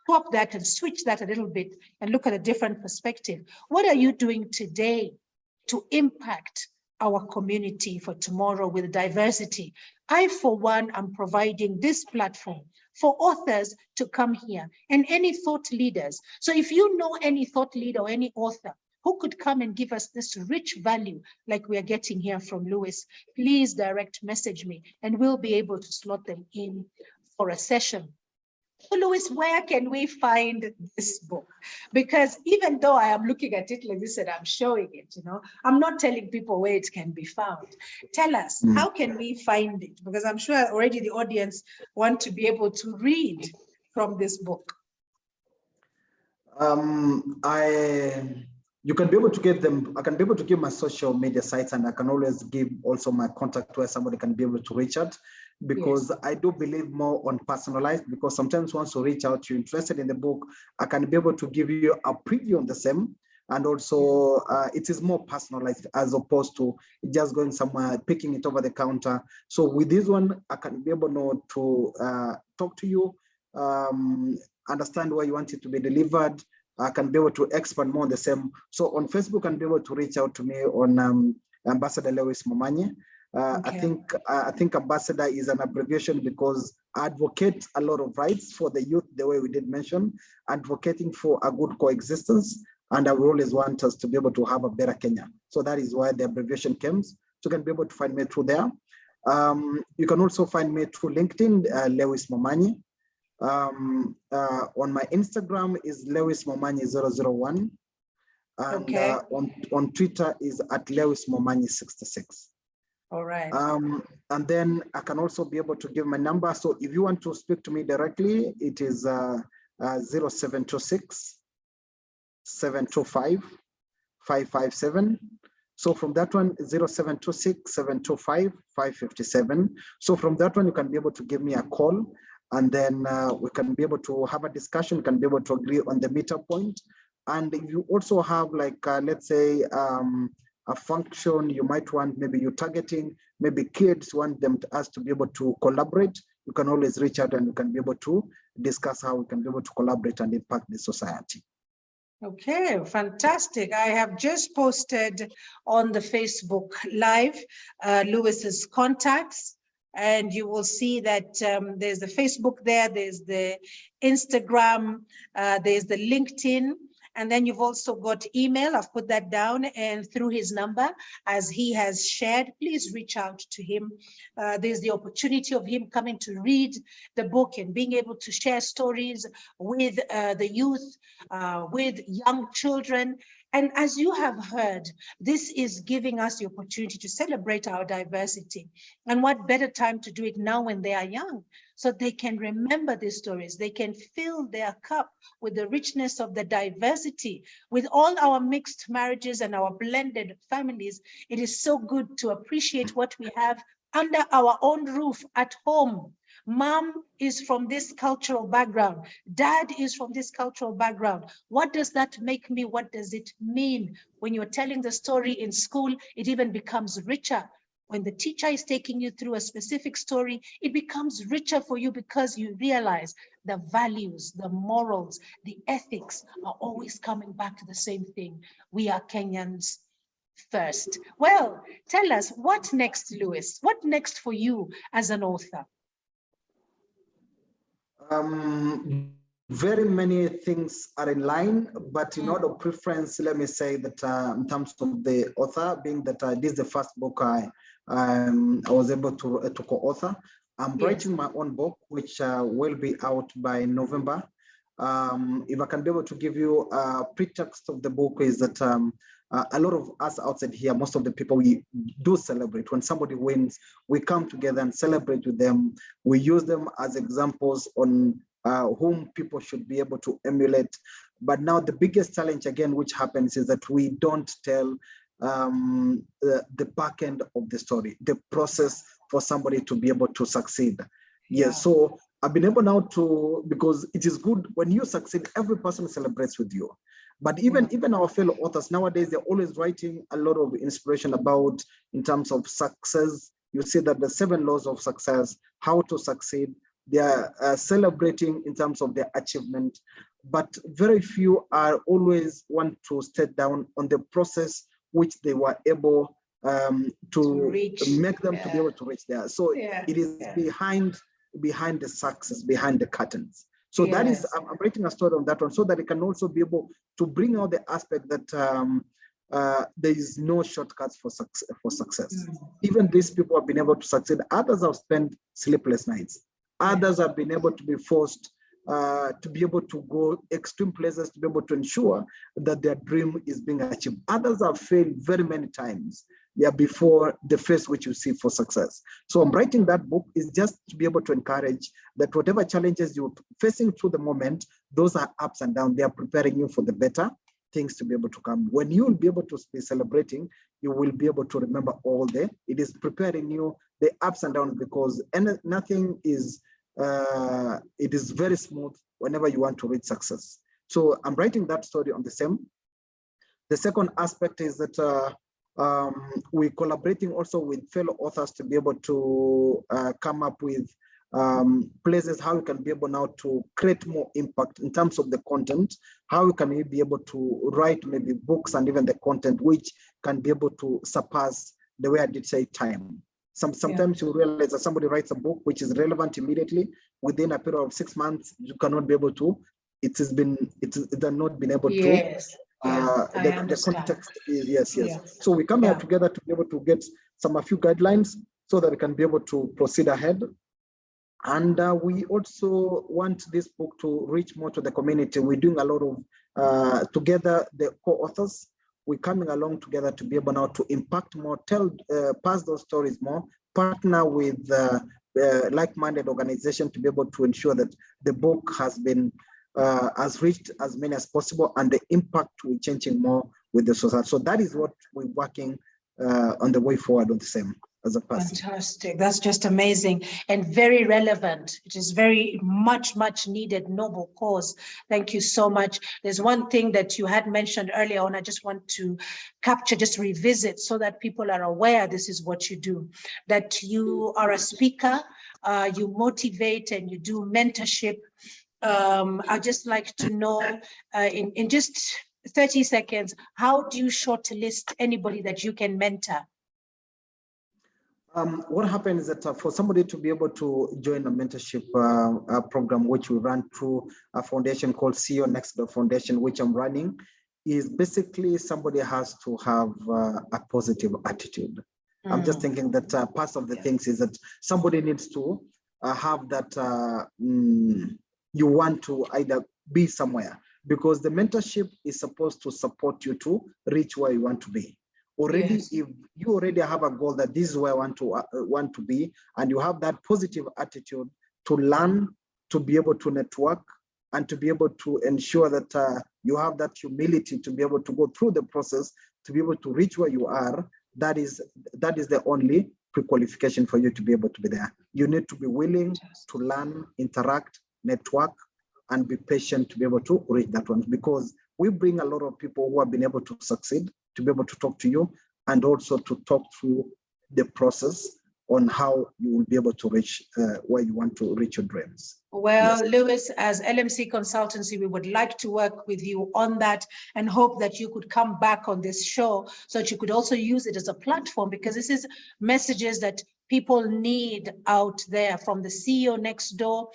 swap that and switch that a little bit and look at a different perspective? What are you doing today to impact our community for tomorrow with diversity? I, for one, am providing this platform for authors to come here and any thought leaders. So if you know any thought leader or any author who could come and give us this rich value like we are getting here from Lewis, please direct message me and we'll be able to slot them in for a session. So Lewis, where can we find this book? Because even though I am looking at it like this and I'm showing it, I'm not telling people where it can be found. Tell us, how can we find it? Because I'm sure already the audience want to be able to read from this book. You can be able to get them. I can be able to give my social media sites, and I can always give also my contact where somebody can be able to reach out, because yes, I do believe more on personalized, because sometimes once you reach out, you're interested in the book, I can be able to give you a preview on the same. And also it is more personalized as opposed to just going somewhere, picking it over the counter. So with this one, I can be able to talk to you, understand where you want it to be delivered. I can be able to expand more on the same. So on Facebook, I can be able to reach out to me on Ambassador Lewis Momanyi. Okay. I think Ambassador is an abbreviation because I advocate a lot of rights for the youth, the way we did mention, advocating for a good coexistence. And I will always want us to be able to have a better Kenya. So that is why the abbreviation came. So you can be able to find me through there. You can also find me through LinkedIn, Lewis Momanyi. On my Instagram is Lewis Momanyi 001. And okay, on Twitter is at Lewis Momanyi 66. All right. And then I can also be able to give my number. So if you want to speak to me directly, it is 0726 725 557. So from that one, 0726 725 557. So from that one, you can be able to give me a call, and then we can be able to have a discussion, can be able to agree on the meetup point, And if you also have like, let's say, a function you might want, maybe you're targeting, maybe kids want them to us to be able to collaborate, you can always reach out and you can be able to discuss how we can be able to collaborate and impact the society. Okay, fantastic. I have just posted on the Facebook Live Lewis's contacts, and you will see that there's the Facebook there, there's the Instagram, there's the LinkedIn, and then you've also got email. I've put that down, and through his number, as he has shared, please reach out to him. There's the opportunity of him coming to read the book and being able to share stories with the youth, with young children. And as you have heard, this is giving us the opportunity to celebrate our diversity. And what better time to do it now when they are young, so they can remember these stories. They can fill their cup with the richness of the diversity. With all our mixed marriages and our blended families, it is so good to appreciate what we have under our own roof at home. Mom is from this cultural background. Dad is from this cultural background. What does that make me? What does it mean? When you're telling the story in school, it even becomes richer. When the teacher is taking you through a specific story, it becomes richer for you because you realize the values, the morals, the ethics are always coming back to the same thing. We are Kenyans first. Well, tell us, what next, Lewis? What next for you as an author? Very many things are in line, but in order of preference, let me say that in terms of the author, being that this is the first book I was able to co-author. I'm writing my own book, which will be out by November. If I can be able to give you a pretext of the book is that a lot of us outside here, most of the people, we do celebrate. When somebody wins, we come together and celebrate with them. We use them as examples on whom people should be able to emulate. But now the biggest challenge again, which happens is that we don't tell the back end of the story, the process for somebody to be able to succeed. Yes, so I've been able now to, because it is good when you succeed, every person celebrates with you. But even our fellow authors nowadays, they're always writing a lot of inspiration about, in terms of success. You see that the 7 laws of success, how to succeed, they are celebrating in terms of their achievement. But very few are always want to step down on the process which they were able to reach, make them to be able to reach there. So it is behind the success, behind the curtains. So that is, I'm writing a story on that one, so that it can also be able to bring out the aspect that there is no shortcuts for success. Even these people have been able to succeed. Others have spent sleepless nights. Others have been able to be forced to be able to go extreme places to be able to ensure that their dream is being achieved. Others have failed very many times before the phase which you see for success. So I'm writing that book is just to be able to encourage that whatever challenges you're facing through the moment, those are ups and downs. They are preparing you for the better things to be able to come. When you will be able to be celebrating, you will be able to remember all day. It is preparing you the ups and downs, because nothing is, it is very smooth whenever you want to reach success. So I'm writing that story on the same. The second aspect is that we're collaborating also with fellow authors to be able to come up with places how we can be able now to create more impact in terms of the content. How can we be able to write maybe books and even the content which can be able to surpass the way I did say time. Sometimes you realize that somebody writes a book which is relevant immediately. Within a period of 6 months, you cannot be able to. It has not been able to. The context is yes. So we come here together to be able to get a few guidelines so that we can be able to proceed ahead. And we also want this book to reach more to the community. We're doing a lot of together, the co-authors. We're coming along together to be able now to impact more, pass those stories more, partner with like-minded organization to be able to ensure that the book has been has reached as many as possible, and the impact will changing more with the society. So that is what we're working on the way forward on the same. as a person. Fantastic. That's just amazing and very relevant. It is very much needed noble cause. Thank you so much. There's one thing that you had mentioned earlier on, I just want to capture, just revisit so that people are aware this is what you do, that you are a speaker, you motivate and you do mentorship. I'd just like to know in just 30 seconds, how do you shortlist anybody that you can mentor? What happens is that for somebody to be able to join a mentorship program, which we run through a foundation called CEO Next Door Foundation, which I'm running, is basically somebody has to have a positive attitude. I'm just thinking that part of the things is that somebody needs to have that you want to either be somewhere, because the mentorship is supposed to support you to reach where you want to be. Already, yes. If you already have a goal that this is where I want to be, and you have that positive attitude to learn, to be able to network, and to be able to ensure that you have that humility to be able to go through the process, to be able to reach where you are, that is the only pre-qualification for you to be able to be there. You need to be willing to learn, interact, network, and be patient to be able to reach that one, because we bring a lot of people who have been able to succeed to be able to talk to you, and also to talk through the process on how you will be able to reach where you want to reach your dreams. Well, yes. Lewis, as LMC Consultancy, we would like to work with you on that and hope that you could come back on this show so that you could also use it as a platform, because this is messages that people need out there from the CEO Next Door,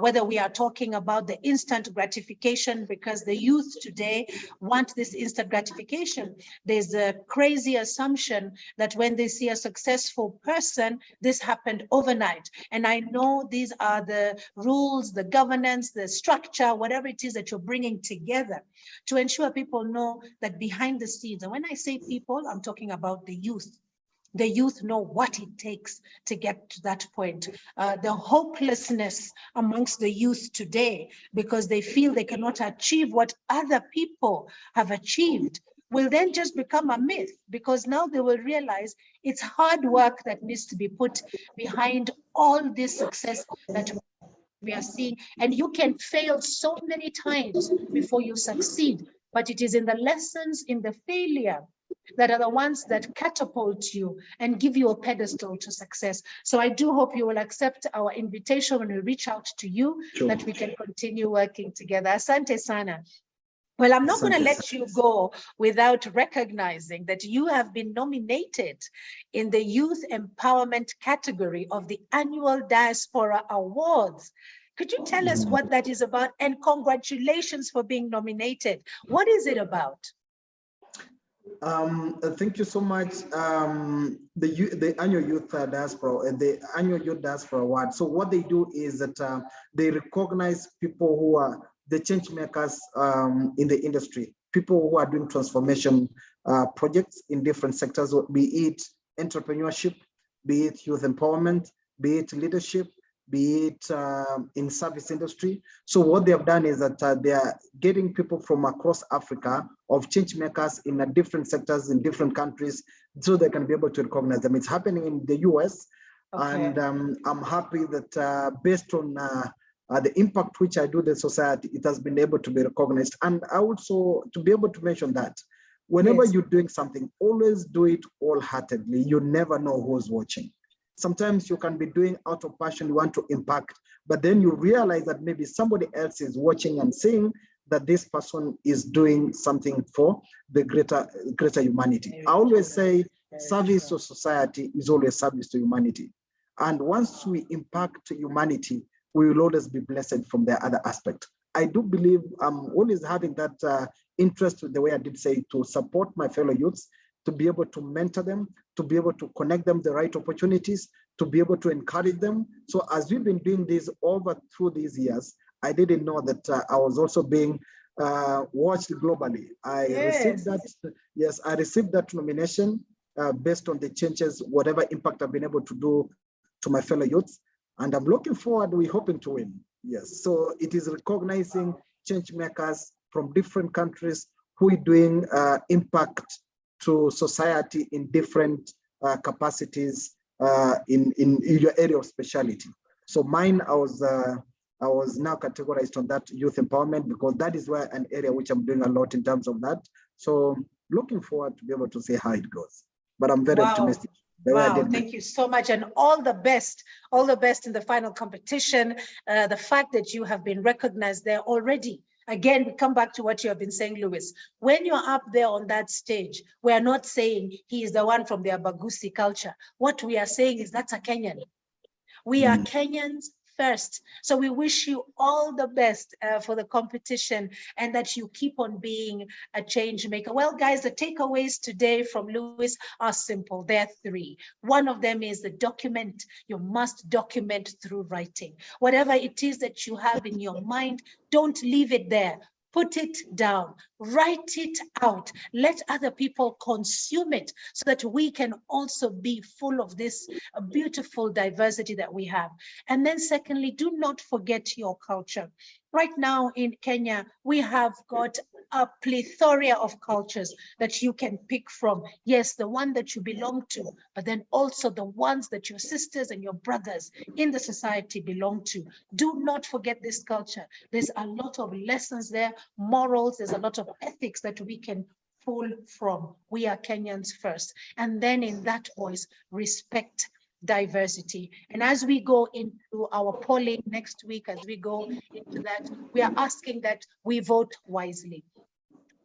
whether we are talking about the instant gratification, because the youth today want this instant gratification. There's a crazy assumption that when they see a successful person, this happened overnight. And I know these are the rules, the governance, the structure, whatever it is that you're bringing together to ensure people know that behind the scenes, and when I say people, I'm talking about the youth. The youth know what it takes to get to that point. The hopelessness amongst the youth today, because they feel they cannot achieve what other people have achieved, will then just become a myth, because now they will realize it's hard work that needs to be put behind all this success that we are seeing. And you can fail so many times before you succeed, but it is in the lessons in the failure that are the ones that catapult you and give you a pedestal to success. So I do hope you will accept our invitation when we reach out to you, sure, that we can continue working together. Asante sana. Well, I'm not going to let you go without recognizing that you have been nominated in the Youth Empowerment category of the annual Diaspora Awards. Could you tell us what that is about? And congratulations for being nominated. What is it about? Thank you so much. The annual Youth Diaspora, the annual Youth Diaspora Award. So what they do is that they recognize people who are the change makers in the industry, people who are doing transformation projects in different sectors, be it entrepreneurship, be it youth empowerment, be it leadership, be it in service industry. So what they have done is that they are getting people from across Africa of change makers in different sectors in different countries, so they can be able to recognize them. It's happening in the US, okay. And I'm happy that based on the impact which I do in the society, it has been able to be recognized. And I also to be able to mention that whenever yes, you're doing something, always do it wholeheartedly. You never know who's watching. Sometimes you can be doing out of passion, you want to impact, but then you realize that maybe somebody else is watching and seeing that this person is doing something for the greater humanity. I always say service to society is always service to humanity. And once we impact humanity, we will always be blessed from the other aspect. I do believe I'm always having that interest, the way I did say, to support my fellow youths, to be able to mentor them, to be able to connect them the right opportunities, to be able to encourage them. So as we've been doing this over through these years, I didn't know that I was also being watched globally. I received that, yes, I received that nomination based on the changes, whatever impact I've been able to do to my fellow youths. And I'm looking forward, we're hoping to win. Yes, so it is recognizing change makers from different countries who are doing impact to society in different capacities in your area of specialty. So mine, I was now categorized on that youth empowerment, because that is where an area which I'm doing a lot in terms of that. So looking forward to be able to see how it goes. But I'm very optimistic. Wow, thank you so much, and all the best in the final competition. The fact that you have been recognized there already. Again, we come back to what you have been saying, Lewis. When you're up there on that stage, we are not saying he is the one from the Abagusii culture. What we are saying is that's a Kenyan. We are Kenyans first. So we wish you all the best for the competition, and that you keep on being a change maker. Well, guys, the takeaways today from Lewis are simple. There are three. One of them is the document. You must document through writing. Whatever it is that you have in your mind, don't leave it there. Put it down, write it out, let other people consume it, so that we can also be full of this beautiful diversity that we have. And then secondly, do not forget your culture. Right now in Kenya, we have got a plethora of cultures that you can pick from. Yes, the one that you belong to, but then also the ones that your sisters and your brothers in the society belong to. Do not forget this culture. There's a lot of lessons there, morals, there's a lot of ethics that we can pull from. We are Kenyans first. And then in that voice, respect diversity. And as we go into our polling next week, as we go into that, we are asking that we vote wisely.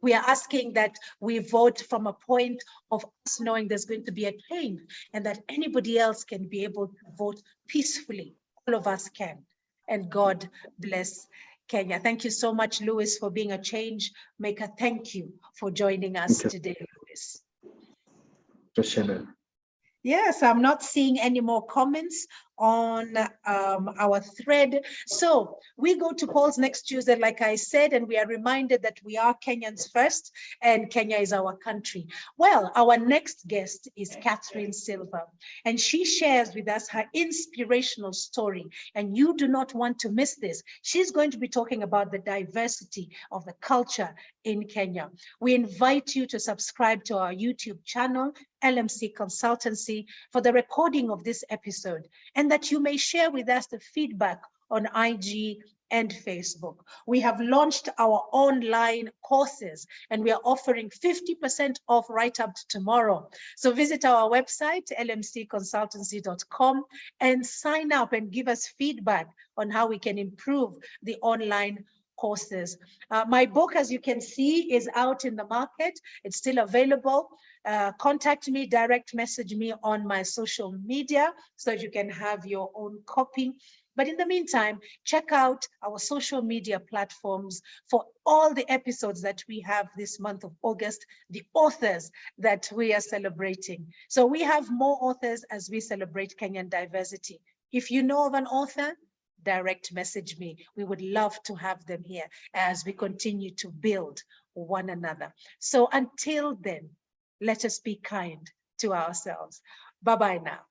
We are asking that we vote from a point of us knowing there's going to be a change, and that anybody else can be able to vote peacefully. All of us can. And God bless Kenya. Thank you so much, Lewis, for being a change maker. Thank you for joining us today, Lewis. Appreciate it. Yes, I'm not seeing any more comments on our thread. So we go to polls next Tuesday, like I said, and we are reminded that we are Kenyans first, and Kenya is our country. Well, our next guest is Catherine Silva, and she shares with us her inspirational story, and you do not want to miss this. She's going to be talking about the diversity of the culture in Kenya. We invite you to subscribe to our YouTube channel, LMC Consultancy, for the recording of this episode, and that you may share with us the feedback on IG and Facebook. We have launched our online courses, and we are offering 50% off right up to tomorrow. So visit our website, lmcconsultancy.com, and sign up and give us feedback on how we can improve the online courses. My book, as you can see, is out in the market. It's still available. Contact me, direct message me on my social media so that you can have your own copy. But in the meantime, check out our social media platforms for all the episodes that we have this month of August, the authors that we are celebrating. So we have more authors as we celebrate Kenyan diversity. If you know of an author, direct message me. We would love to have them here as we continue to build one another. So until then, let us be kind to ourselves. Bye-bye now.